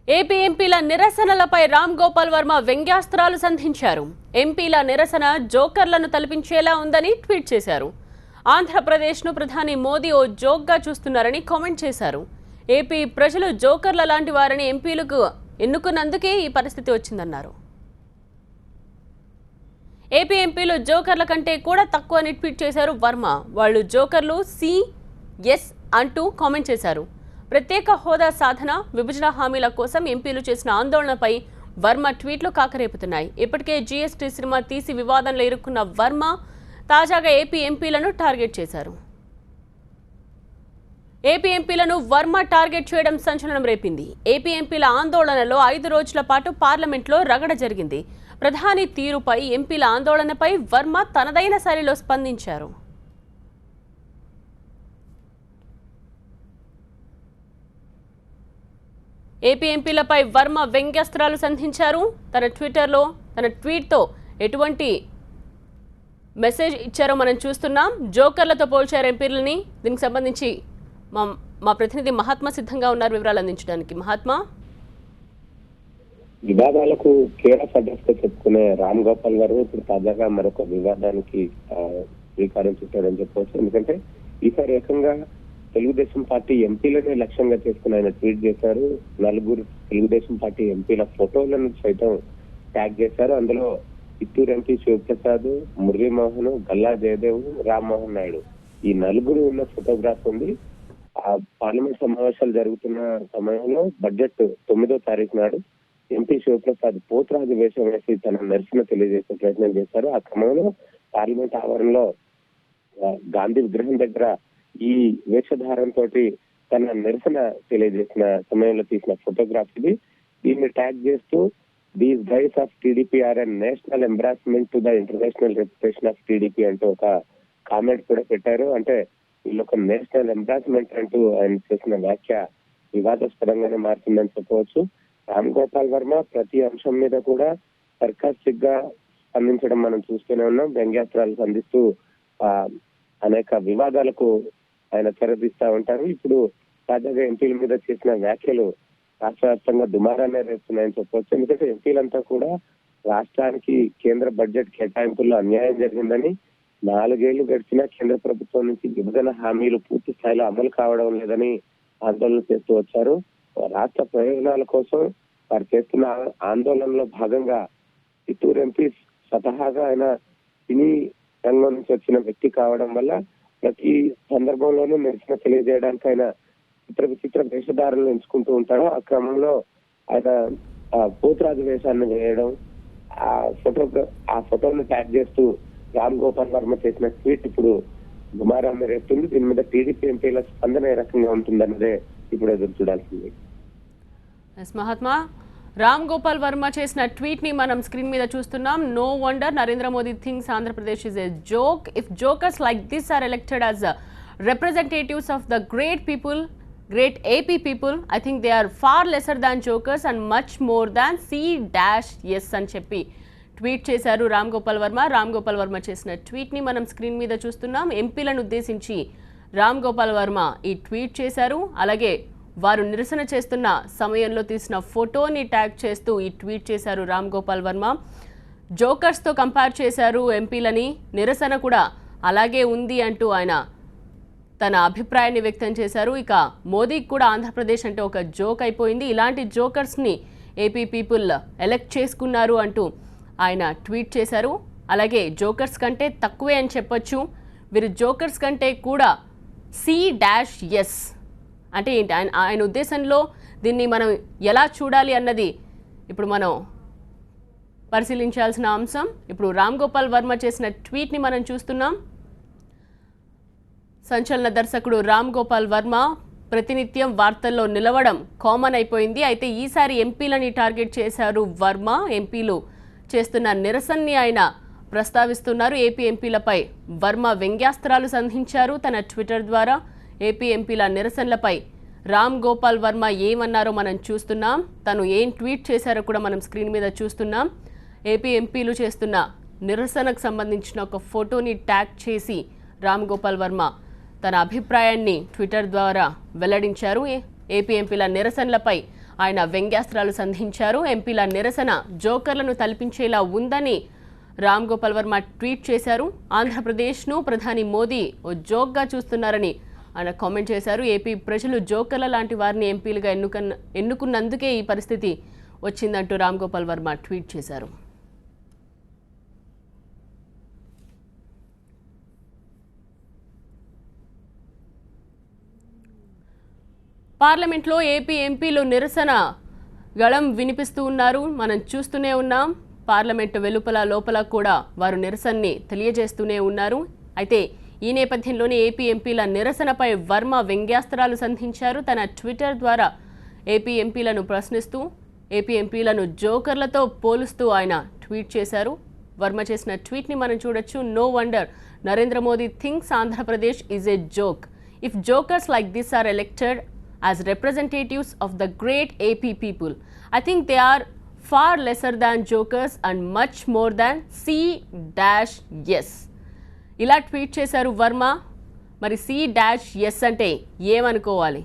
AP ఎంపీల నిరసనలపై రామ్ గోపాల్ వర్మ వ్యంగ్యాస్త్రాలు సంధించారు. ఎంపీల నిరసన జోకర్లను తలపించేలా ఉందని ట్వీట్ చేశారు. ఆంధ్రప్రదేశ్ను ప్రధాని మోదీ ఓ జోక్గా చూస్తున్నారని కామెంట్ చేశారు. ఏపీ ప్రజలు జోకర్ల లాంటి వారిని ఎంపీలకు ఎన్నుకున్నందుకే ఈ పరిస్థితి వచ్చిందన్నారు. ఏపీ ఎంపీలు జోకర్ల కంటే కూడా తక్కువ అని ట్వీట్ చేశారు వర్మ. వాళ్ళు జోకర్లు ఎస్ అంటూ కామెంట్ చేశారు. ప్రత్యేక హోదా సాధన, విభజన హామీల కోసం ఎంపీలు చేసిన ఆందోళనపై వర్మ ట్వీట్లు కాకరేపుతున్నాయి. ఇప్పటికే జీఎస్టీ సినిమా తీసి వివాదంలో ఇరుక్కున్న వర్మ తాజాగా ఏపీ ఎంపీలను టార్గెట్ చేశారు. ఏపీ ఎంపీలను వర్మ టార్గెట్ చేయడం సంచలనం రేపింది. ఏపీ ఎంపీల ఆందోళనలో 5 రోజుల పాటు పార్లమెంట్లో రగడ జరిగింది. ప్రధాని తీరుపై, ఎంపీల ఆందోళనపై వర్మ తనదైన శైలిలో స్పందించారు. ఏపీ ఎంపీలపై వర్మ వ్యంగ్యాస్త్రాలు సంధించారు. తన ట్వీట్తో ఎటువంటి మెసేజ్ ఇచ్చారో మనం చూస్తున్నాం. జోకర్లతో పోల్చారు ఎంపీలని. దీనికి సంబంధించి మా ప్రతినిధి మహాత్మా సిద్ధంగా ఉన్నారు వివరాలు అందించడానికి. మహాత్మా, వివాదాలకు కేరఫ్ అడ్రస్ గా చెప్పుకునే రామ్ గోపాల్ గారు ఇప్పుడు తాజాగా మరొక వివాదానికి శ్రీకారం చుట్టారని చెప్పవచ్చు. ఎందుకంటే ఈసారి ఏకంగా తెలుగుదేశం పార్టీ ఎంపీలనే లక్ష్యంగా చేసుకుని ఆయన ట్వీట్ చేశారు. 4 తెలుగుదేశం పార్టీ ఎంపీల ఫోటోలను సైతం ట్యాగ్ చేశారు. అందులో చిత్తూరు ఎంపీ శివప్రసాద్, మురళీమోహన్, గల్లా జయదేవ్, రామ్మోహన్ నాయుడు, ఈ 4 ఉన్న ఫోటోగ్రాఫ్ ఉంది. ఆ పార్లమెంట్ సమావేశాలు జరుగుతున్న సమయంలో బడ్జెట్ 9వ తారీఖు నాడు ఎంపీ శివప్రసాద్ పోతురాజు వేషం వేసి తన నిరసన తెలియజేసే ప్రయత్నం చేశారు. ఆ క్రమంలో పార్లమెంట్ ఆవరణలో గాంధీ విగ్రహం దగ్గర ఈ వేషధారంతో తన నిరసన తెలియజేసిన సమయంలో తీసిన ఫోటోగ్రాఫ్ ఇది. దీన్ని ట్యాగ్ చేస్తూ these guys of TDP are and national embarrassment to the international reputation of TDP అంటూ ఒక కామెంట్ కూడా పెట్టారు. అంటే వీళ్ళు ఒక నేషనల్ ఎంబ్రాస్మెంట్ అంటూ ఆయన చేసిన వ్యాఖ్య వివాదాస్పదంగానే మారుతుందని చెప్పవచ్చు. రామ్ గోపాల్ వర్మ ప్రతి అంశం మీద కూడా సర్కాస్టిక్ గా స్పందించడం మనం చూస్తూనే ఉన్నాం. వ్యంగ్యాస్త్రాలు సంధిస్తూ అనేక వివాదాలకు ఆయన తెరదీస్తా ఉంటారు. ఇప్పుడు తాజాగా ఎంపీల మీద చేసిన వ్యాఖ్యలు రాష్ట్ర వ్యాప్తంగా దుమారాన్ని రేస్తున్నాయని చెప్పవచ్చు. ఎందుకంటే ఎంపీలంతా కూడా రాష్ట్రానికి కేంద్ర బడ్జెట్ కేటాయింపుల్లో అన్యాయం జరిగిందని, 4 ఏళ్లు గడిచినా కేంద్ర ప్రభుత్వం నుంచి విభజన హామీలు పూర్తి స్థాయిలో అమలు కావడం లేదని ఆందోళన చేస్తూ వచ్చారు. రాష్ట్ర ప్రయోజనాల కోసం వారు చేస్తున్న ఆందోళనలో భాగంగా చిత్తూరు ఎంపీ స్వతహాగా ఆయన సినీ రంగం నుంచి వచ్చిన వ్యక్తి కావడం వల్ల ప్రతి సందర్భంలోనూ నిరసన తెలియజేయడానికి ఆయన విచిత్ర వేషధారులను ఎంచుకుంటూ ఉంటాడు. ఆ క్రమంలో ఆయన పోతురాజు వేషాన్ని వేయడం, ఆ ఫోటోను ట్యాగ్ చేస్తూ రామ్ గోపాల్ వర్మ చేసిన ట్వీట్ ఇప్పుడు దుమారాన్ని రేపుతుంది. దీని మీద టీడీపీ ఎంపీల స్పందన ఏ రకంగా ఉంటుందన్నదే ఇప్పుడు ఎదురు చూడాల్సింది. మహాత్మా, రామ్ గోపాల్ వర్మ చేసిన ట్వీట్ ని మనం స్క్రీన్ మీద చూస్తున్నాం. No wonder Narendra Modi thinks Andhra Pradesh is a joke. If jokers like this are elected as representatives of the great AP people, I think they are far lesser than jokers and much more than C-yes అని చెప్పి tweet చేశారు రామ్ గోపాల్ వర్మ. రామ్ గోపాల్ వర్మ చేసిన tweet ని మనం screen మీద చూస్తున్నాం. ఎంపీలను ఉద్దేశించి రామ్ గోపాల్ వర్మ ఈ ట్వీట్ చేశారు. అలాగే వారు నిరసన చేస్తున్న సమయంలో తీసిన ఫోటోని ట్యాగ్ చేస్తూ ఈ ట్వీట్ చేశారు రామ్ గోపాల్ వర్మ. జోకర్స్తో కంపేర్ చేశారు ఎంపీలని. నిరసన కూడా అలాగే ఉంది అంటూ ఆయన తన అభిప్రాయాన్ని వ్యక్తం చేశారు. ఇక మోదీకి కూడా ఆంధ్రప్రదేశ్ అంటే ఒక జోక్ అయిపోయింది, ఇలాంటి జోకర్స్ని ఏపీ పీపుల్ ఎలెక్ట్ చేసుకున్నారు అంటూ ఆయన ట్వీట్ చేశారు. అలాగే జోకర్స్ కంటే తక్కువే అని చెప్పొచ్చు, వీరు జోకర్స్ కంటే కూడా C-yes అంటే ఏంటి, ఆయన ఉద్దేశంలో దీన్ని మనం ఎలా చూడాలి అన్నది ఇప్పుడు మనం పరిశీలించాల్సిన అంశం. ఇప్పుడు రామ్ గోపాల్ వర్మ చేసిన ట్వీట్ని మనం చూస్తున్నాం. సంచలన దర్శకుడు రామ్ గోపాల్ వర్మ ప్రతినిత్యం వార్తల్లో నిలవడం కామన్ అయిపోయింది. అయితే ఈసారి ఎంపీలని టార్గెట్ చేశారు వర్మ. ఎంపీలు చేస్తున్న నిరసనని ఆయన ప్రస్తావిస్తున్నారు. ఏపీ ఎంపీలపై వర్మ వ్యంగ్యాస్త్రాలు సంధించారు తన ట్విట్టర్ ద్వారా. ఏపీ ఎంపీల నిరసనలపై రామ్ గోపాల్ వర్మ ఏమన్నారో మనం చూస్తున్నాం. తను ఏం ట్వీట్ చేశారో కూడా మనం స్క్రీన్ మీద చూస్తున్నాం. ఏపీ ఎంపీలు చేస్తున్న నిరసనకు సంబంధించిన ఒక ఫోటోని ట్యాగ్ చేసి రామ్ గోపాల్ వర్మ తన అభిప్రాయాన్ని ట్విట్టర్ ద్వారా వెల్లడించారు. ఏపీ ఎంపీల నిరసనలపై ఆయన వ్యంగ్యాస్త్రాలు సంధించారు. ఎంపీల నిరసన జోకర్లను తలపించేలా ఉందని రామ్ గోపాల్ వర్మ ట్వీట్ చేశారు. ఆంధ్రప్రదేశ్ను ప్రధాని మోదీ ఓ జోక్గా చూస్తున్నారని ఆయన కామెంట్ చేశారు. ఏపీ ప్రజలు జోకర్ల లాంటి వారిని ఎంపీలుగా ఎన్నుకున్నందుకే ఈ పరిస్థితి వచ్చిందంటూ రామ్ గోపాల్ వర్మ ట్వీట్ చేశారు. పార్లమెంట్లో ఏపీ ఎంపీలు నిరసన గళం వినిపిస్తూ ఉన్నారు. మనం చూస్తూనే ఉన్నాం. పార్లమెంటు వెలుపల లోపల కూడా వారు నిరసనని తెలియజేస్తూనే ఉన్నారు. అయితే ఈ నేపథ్యంలోనే ఏపీ ఎంపీల నిరసనపై వర్మ వ్యంగ్యాస్త్రాలు సంధించారు. తన ట్విట్టర్ ద్వారా ఏపీ ఎంపీలను ప్రశ్నిస్తూ ఏపీ ఎంపీలను జోకర్లతో పోలుస్తూ ఆయన ట్వీట్ చేశారు. వర్మ చేసిన ట్వీట్ని మనం చూడొచ్చు. No wonder Narendra Modi thinks Andhra Pradesh is a joke. If jokers like this are elected as representatives of the great AP people, I think they are far lesser than jokers and much more than C-yes. ఇలా tweet చేశారు వర్మ. మరి C-yes అంటే ఏమనుకోవాలి?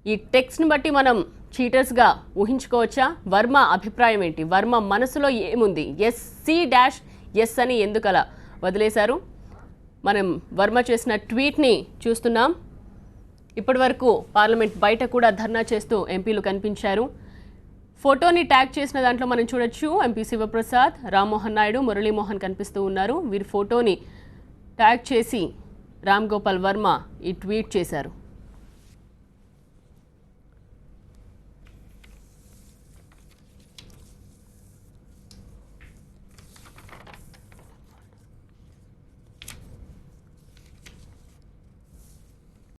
ఈ టెక్స్ట్ని బట్టి మనం చీటర్స్గా ఊహించుకోవచ్చా? వర్మ అభిప్రాయం ఏంటి? వర్మ మనసులో ఏముంది? C-yes అని ఎందుకు అలా వదిలేశారు? మనం వర్మ చేసిన ట్వీట్ని చూస్తున్నాం. ఇప్పటి వరకు పార్లమెంట్ బయట కూడా ధర్నా చేస్తూ ఎంపీలు కనిపించారు. ఫోటోని ట్యాగ్ చేసిన దాంట్లో మనం చూడొచ్చు. ఎంపీ శివప్రసాద్, రామ్మోహన్ నాయుడు, మురళీమోహన్ కనిపిస్తూ ఉన్నారు. వీరి ఫోటోని ట్యాగ్ చేసి రామ్ గోపాల్ వర్మ ఈ ట్వీట్ చేశారు.